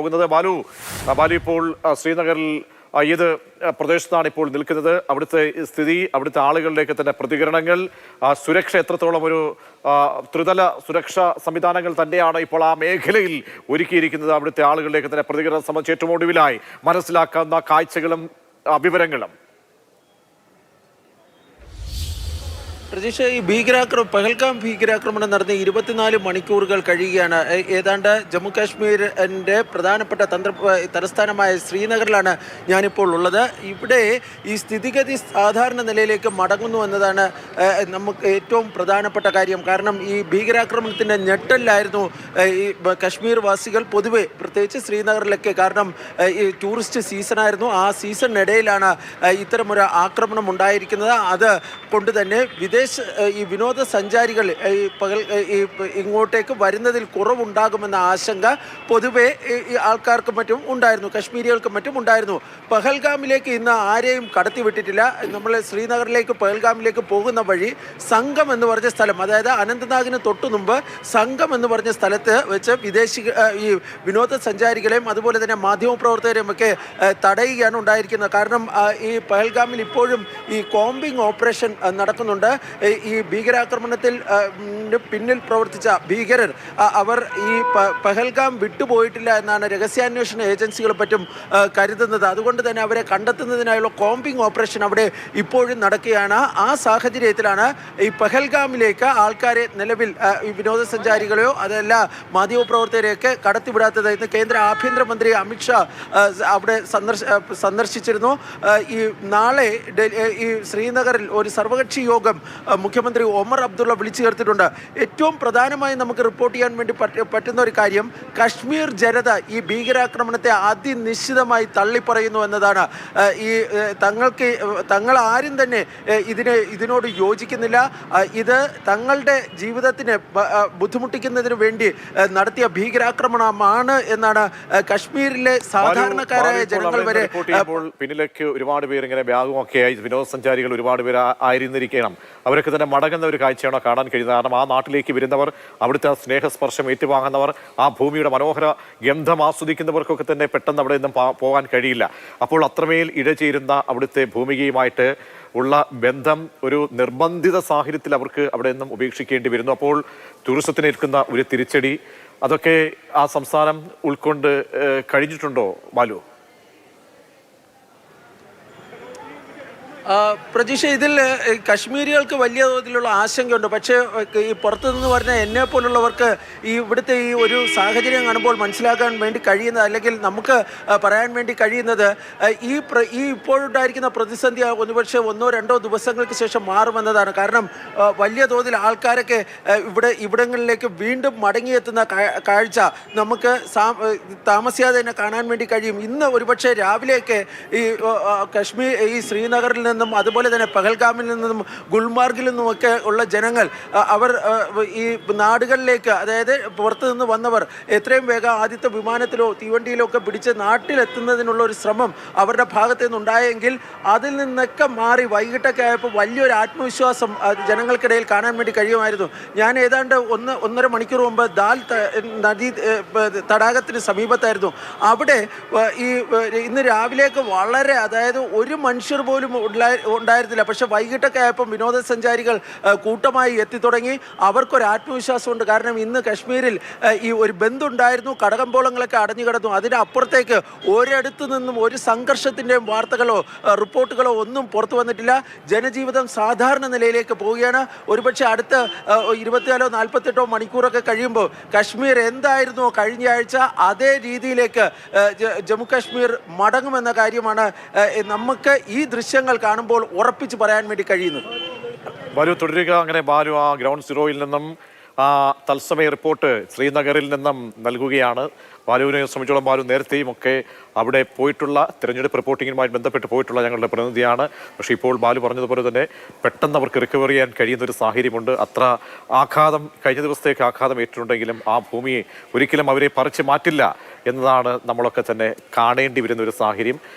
പോകുന്നത് ബാലു ഇപ്പോൾ ശ്രീനഗറിൽ ഏത് പ്രദേശത്താണ് ഇപ്പോൾ നിൽക്കുന്നത്? അവിടുത്തെ സ്ഥിതി, അവിടുത്തെ ആളുകളിലേക്ക് തന്നെ പ്രതികരണങ്ങൾ, സുരക്ഷ എത്രത്തോളം ഒരു ത്രിതല സുരക്ഷാ സംവിധാനങ്ങൾ തന്നെയാണ് ഇപ്പോൾ ആ മേഖലയിൽ ഒരുക്കിയിരിക്കുന്നത്? അവിടുത്തെ ആളുകളിലേക്ക് തന്നെ പ്രതികരണം സംബന്ധിച്ച് ഏറ്റവും ഒടുവിലായി മനസ്സിലാക്കാവുന്ന കാഴ്ചകളും വിവരങ്ങളും. പ്രതീക്ഷ, ഈ പഹൽഗാം ഭീകരാക്രമണം നടന്ന് 24 മണിക്കൂറുകൾ കഴിയുകയാണ്. ഏതാണ്ട് ജമ്മു കാശ്മീരിൻ്റെ പ്രധാനപ്പെട്ട തലസ്ഥാനമായ ശ്രീനഗറിലാണ് ഞാനിപ്പോൾ ഉള്ളത്. ഇവിടെ ഈ സ്ഥിതിഗതി സാധാരണ നിലയിലേക്ക് മടങ്ങുന്നു എന്നതാണ് നമുക്ക് ഏറ്റവും പ്രധാനപ്പെട്ട കാര്യം. കാരണം ഈ ഭീകരാക്രമണത്തിൻ്റെ ഞെട്ടലിലായിരുന്നു ഈ കശ്മീർ വാസികൾ പൊതുവെ, പ്രത്യേകിച്ച് ശ്രീനഗറിലൊക്കെ. കാരണം ഈ ടൂറിസ്റ്റ് സീസണായിരുന്നു. ആ സീസണിനിടയിലാണ് ഇത്തരമൊരു ആക്രമണം ഉണ്ടായിരിക്കുന്നത്. അത് കൊണ്ട് തന്നെ ഈ വിനോദസഞ്ചാരികൾ ഇങ്ങോട്ടേക്ക് വരുന്നതിൽ കുറവുണ്ടാകുമെന്ന ആശങ്ക പൊതുവെ ഈ ആൾക്കാർക്കും മറ്റും ഉണ്ടായിരുന്നു, കശ്മീരികൾക്കും മറ്റും ഉണ്ടായിരുന്നു. പഹൽഗാമിലേക്ക് ഇന്ന് ആരെയും കടത്തിവിട്ടിട്ടില്ല. നമ്മൾ ശ്രീനഗറിലേക്ക് പഹൽഗാമിലേക്ക് പോകുന്ന വഴി സംഗം എന്ന് പറഞ്ഞ സ്ഥലം, അതായത് അനന്തനാഗിന് തൊട്ടു മുമ്പ് സംഗം എന്ന് പറഞ്ഞ സ്ഥലത്ത് വെച്ച് ഈ വിനോദസഞ്ചാരികളെയും അതുപോലെ തന്നെ മാധ്യമപ്രവർത്തകരെയും ഒക്കെ തടയുകയാണ് ഉണ്ടായിരിക്കുന്നത്. കാരണം ഈ പഹൽഗാമിൽ ഇപ്പോഴും ഈ കോമ്പിംഗ് ഓപ്പറേഷൻ നടക്കുന്നുണ്ട്. ഈ ഭീകരാക്രമണത്തിൽ പിന്നിൽ പ്രവർത്തിച്ച ഭീകരർ അവർ ഈ പഹൽഗാം വിട്ടുപോയിട്ടില്ല എന്നാണ് രഹസ്യാന്വേഷണ ഏജൻസികൾ പറ്റും കരുതുന്നത്. അതുകൊണ്ട് തന്നെ അവരെ കണ്ടെത്തുന്നതിനായുള്ള കോമ്പിംഗ് ഓപ്പറേഷൻ അവിടെ ഇപ്പോഴും നടക്കുകയാണ്. ആ സാഹചര്യത്തിലാണ് ഈ പഹൽഗാമിലേക്ക് ആൾക്കാരെ നിലവിൽ ഈ വിനോദസഞ്ചാരികളെയോ അതല്ല മാധ്യമപ്രവർത്തകരെയൊക്കെ കടത്തിവിടാത്തത്. ഇന്ന് കേന്ദ്ര ആഭ്യന്തരമന്ത്രി അമിത്ഷാ അവിടെ സന്ദർശിച്ചിരുന്നു. ഈ നാളെ ഈ ശ്രീനഗറിൽ ഒരു സർവകക്ഷി യോഗം മുഖ്യമന്ത്രി ഒമർ അബ്ദുള്ള വിളിച്ചു ചേർത്തിട്ടുണ്ട്. ഏറ്റവും പ്രധാനമായി നമുക്ക് റിപ്പോർട്ട് ചെയ്യാൻ വേണ്ടി പറ്റുന്ന ഒരു കാര്യം, കശ്മീർ ജനത ഈ ഭീകരാക്രമണത്തെ അതിനിശ്ചിതമായി തള്ളിപ്പറയുന്നു എന്നതാണ്. ഈ തങ്ങൾ ആരും തന്നെ ഇതിനോട് യോജിക്കുന്നില്ല. ഇത് തങ്ങളുടെ ജീവിതത്തിനെ ബുദ്ധിമുട്ടിക്കുന്നതിന് വേണ്ടി നടത്തിയ ഭീകരാക്രമണമാണ് എന്നാണ് കശ്മീരിലെ സാധാരണക്കാരായ ജനങ്ങൾ വരെ. പിന്നിലേക്ക് ഒരുപാട് പേർ ഇങ്ങനെ ബാഗുമൊക്കെയായി വിനോദസഞ്ചാരികൾ ഒരുപാട് പേർ ആയിരുന്നിരിക്കണം. അവരൊക്കെ തന്നെ മടങ്ങുന്ന ഒരു കാഴ്ചയാണോ കാണാൻ കഴിയുന്നത്? കാരണം ആ നാട്ടിലേക്ക് വരുന്നവർ, അവിടുത്തെ സ്നേഹസ്പർശം ഏറ്റുവാങ്ങുന്നവർ, ആ ഭൂമിയുടെ മനോഹര ഗന്ധം ആസ്വദിക്കുന്നവർക്കൊക്കെ തന്നെ പെട്ടെന്ന് അവിടെ നിന്നും പോകാൻ കഴിയില്ല. അപ്പോൾ അത്രമേൽ ഇഴചേരുന്ന അവിടുത്തെ ഭൂമികയുമായിട്ട് ഉള്ള ബന്ധം ഒരു നിർബന്ധിത സാഹചര്യത്തിൽ അവർക്ക് അവിടെ നിന്നും ഉപേക്ഷിക്കേണ്ടി വരുന്നു. അപ്പോൾ ടൂറിസത്തിനേൽക്കുന്ന ഒരു തിരിച്ചടി, അതൊക്കെ ആ സംസ്ഥാനം ഉൾക്കൊണ്ട് കഴിഞ്ഞിട്ടുണ്ടോ ബാലു? പ്രതീക്ഷ, ഇതിൽ കശ്മീരികൾക്ക് വലിയ തോതിലുള്ള ആശങ്കയുണ്ട്. പക്ഷേ ഈ പുറത്തുനിന്ന് പറഞ്ഞ എന്നെ പോലുള്ളവർക്ക് ഈ ഇവിടുത്തെ ഈ ഒരു സാഹചര്യം കാണുമ്പോൾ മനസ്സിലാക്കാൻ വേണ്ടി കഴിയുന്നത്, അല്ലെങ്കിൽ നമുക്ക് പറയാൻ വേണ്ടി കഴിയുന്നത്, ഈ ഇപ്പോഴുണ്ടായിരിക്കുന്ന പ്രതിസന്ധി ഒരുപക്ഷെ 1-2 ദിവസങ്ങൾക്ക് ശേഷം മാറുമെന്നതാണ്. കാരണം വലിയ തോതിൽ ആൾക്കാരൊക്കെ ഇവിടങ്ങളിലേക്ക് വീണ്ടും മടങ്ങിയെത്തുന്ന കാഴ്ച നമുക്ക് താമസിയാതെ തന്നെ കാണാൻ വേണ്ടി കഴിയും. ഇന്ന് ഒരുപക്ഷെ രാവിലെയൊക്കെ ഈ ശ്രീനഗറിൽ നിന്നും അതുപോലെ തന്നെ പഹൽഗാമിൽ നിന്നും ഗുൽമാർഗിൽ നിന്നുമൊക്കെ ഉള്ള ജനങ്ങൾ അവർ ഈ നാടുകളിലേക്ക്, അതായത് പുറത്തു നിന്ന് വന്നവർ എത്രയും വേഗം ആദ്യത്തെ വിമാനത്തിലോ തീവണ്ടിയിലോ ഒക്കെ പിടിച്ച് നാട്ടിലെത്തുന്നതിനുള്ള ഒരു ശ്രമം അവരുടെ ഭാഗത്തു നിന്നുണ്ടായെങ്കിൽ അതിൽ നിന്നൊക്കെ മാറി വൈകിട്ടൊക്കെ ആയപ്പോൾ വലിയൊരു ആത്മവിശ്വാസം ജനങ്ങൾക്കിടയിൽ കാണാൻ വേണ്ടി കഴിയുമായിരുന്നു. ഞാൻ ഏതാണ്ട് 1.5 മണിക്കൂർ മുമ്പ് ദാൽ നദി തടാകത്തിന് സമീപത്തായിരുന്നു. അവിടെ ഇന്ന് രാവിലെയൊക്കെ വളരെ, അതായത് ഒരു മനുഷ്യർ പോലും ഉണ്ടായിരുന്നില്ല. പക്ഷെ വൈകിട്ടൊക്കെ ആയപ്പോൾ വിനോദസഞ്ചാരികൾ കൂട്ടമായി എത്തിത്തുടങ്ങി. അവർക്കൊരു ആത്മവിശ്വാസമുണ്ട്. കാരണം ഇന്ന് കശ്മീരിൽ ഈ ഒരു ബന്ധുണ്ടായിരുന്നു, കടകമ്പോളങ്ങളൊക്കെ അടഞ്ഞു കിടന്നു. അതിനപ്പുറത്തേക്ക് ഒരിടത്തു നിന്നും ഒരു സംഘർഷത്തിൻ്റെയും വാർത്തകളോ റിപ്പോർട്ടുകളോ ഒന്നും പുറത്തു വന്നിട്ടില്ല. ജനജീവിതം സാധാരണ നിലയിലേക്ക് പോവുകയാണ്. ഒരുപക്ഷെ അടുത്ത 24-48 മണിക്കൂറൊക്കെ കഴിയുമ്പോൾ കശ്മീർ എന്തായിരുന്നോ കഴിഞ്ഞ ആഴ്ച അതേ രീതിയിലേക്ക് ജമ്മു കാശ്മീർ മടങ്ങുമെന്ന കാര്യമാണ് നമുക്ക് ഈ ദൃശ്യങ്ങൾ കാണുമ്പോൾ ഉറപ്പിച്ച് പറയാൻ വേണ്ടി കഴിയുന്നത്. ബാലു തുടരുക. അങ്ങനെ ബാലു ആ ഗ്രൗണ്ട് സീറോയിൽ നിന്നും തത്സമയ റിപ്പോർട്ട് ശ്രീനഗറിൽ നിന്നും നൽകുകയാണ്. ബാലുവിനെ സംബന്ധിച്ചോളം ബാലു നേരത്തെയും ഒക്കെ അവിടെ പോയിട്ടുള്ള തിരഞ്ഞെടുപ്പ് റിപ്പോർട്ടിങ്ങുമായി ബന്ധപ്പെട്ട് പോയിട്ടുള്ള ഞങ്ങളുടെ പ്രതിനിധിയാണ്. പക്ഷേ ഇപ്പോൾ ബാലു പറഞ്ഞതുപോലെ തന്നെ പെട്ടെന്ന് അവർക്ക് റിക്കവർ ചെയ്യാൻ കഴിയുന്ന ഒരു സാഹചര്യമുണ്ട്. അത്ര ആഘാതം, കഴിഞ്ഞ ദിവസത്തേക്ക് ആഘാതം ഏറ്റിട്ടുണ്ടെങ്കിലും ആ ഭൂമിയെ ഒരിക്കലും അവരെ പറിച്ചു മാറ്റില്ല എന്നതാണ് നമ്മളൊക്കെ തന്നെ കാണേണ്ടി വരുന്ന ഒരു സാഹചര്യം.